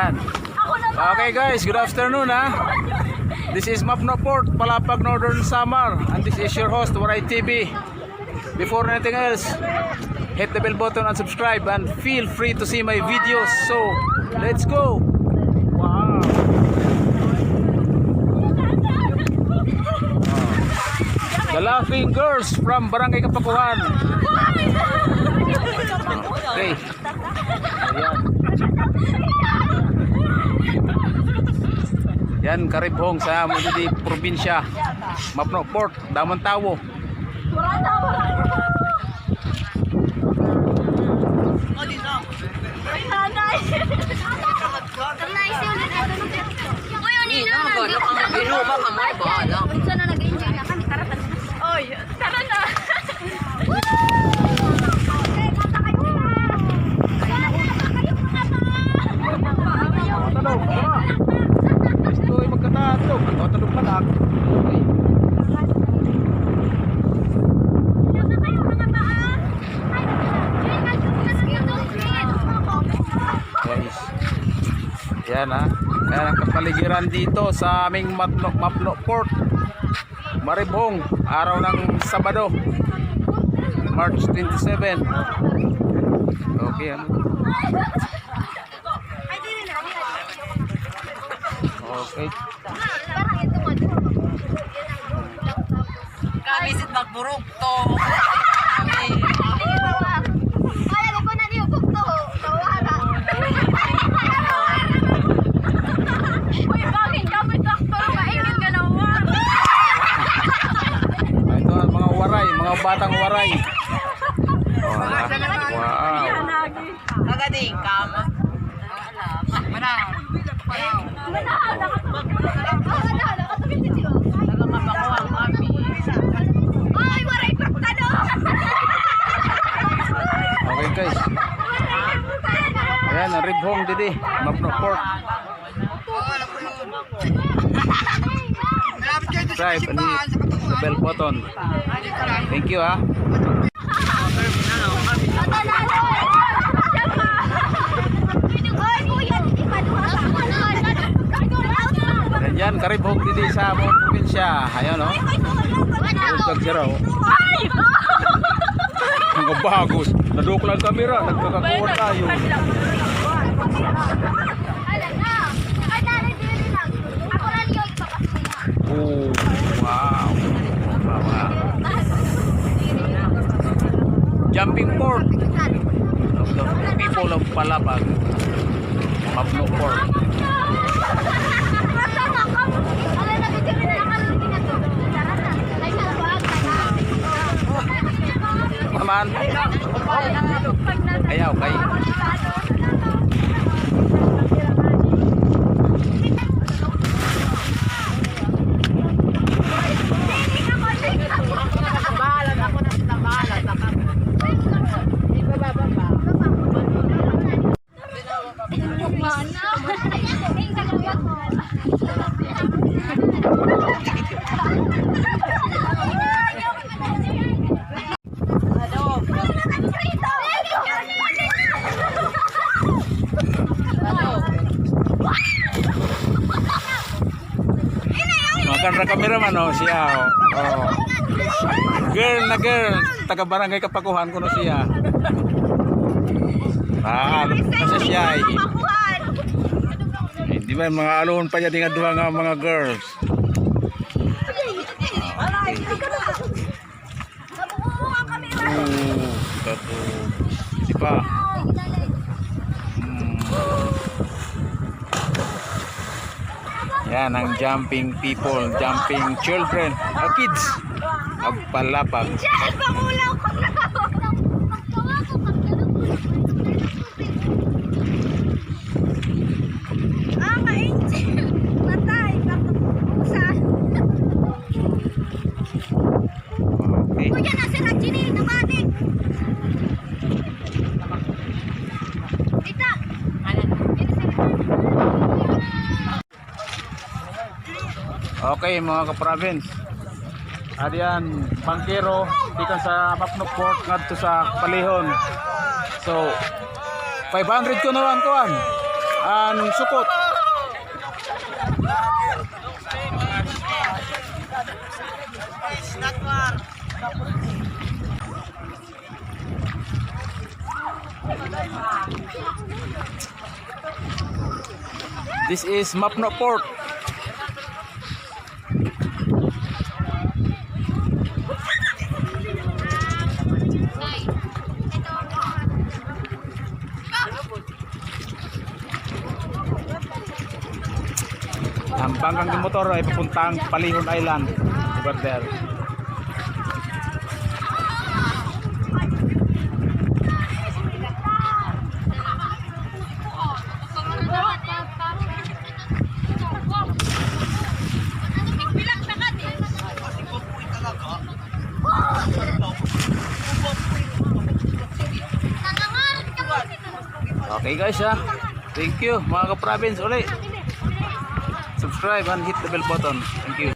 Yan. Okay guys, good afternoon ha. This is Mapno Port, Palapag, Northern Samar, and this is your host, Waray TV. Before anything else, hit the bell button and subscribe, and feel free to see my videos. So, let's go. Wow. The Laughing Girls from Barangay Kapakuhan. Okay. Ayan. Yan, karibhong sa Mudidi probinsya, Mapno Port, Damantawo. Yan ha. Yan ang kapaligiran dito sa aming Mapno Port, Maribong, araw ng Sabado, March 27. Okay yan. Okay. Kabisit magburog to. Batang waray. Wow. Kagading kama. Mana? Okay guys. Ayan, ribhong didi, Mapno Port. Subscribe and hit the bell button. Thank you ha. Yan, karibhong didi sa buong probinsya. Ayan o. Huwag sira o. Ang bagos. Nadukla ang kamera. Nagkakakuha tayo. Oh, wow. Wow. Jumping Port of the people of Palapag, Mapno Port. Aman. Ayaw kay. Makan ra cameraman oh siya oh. Girl na girl, taga Barangay Kapakuhan ko no siya. Kasi siya eh. Di ba mga alon pa niya tinga duha nga mga girls. Tato. Sipa. Yan ang jumping people, jumping children, kids of Palapag. Okay mga ka-province, adiyan bangkero dito sa Mapno Port ngadto sa Palihon. So 500 ko naman kuan and Sukot. This is Mapno Port. Ang bangkang motor ay papuntang Palihon Island. Over there. Okay guys ha. Thank you mga ka-province ulit. Subscribe and hit the bell button. Thank you.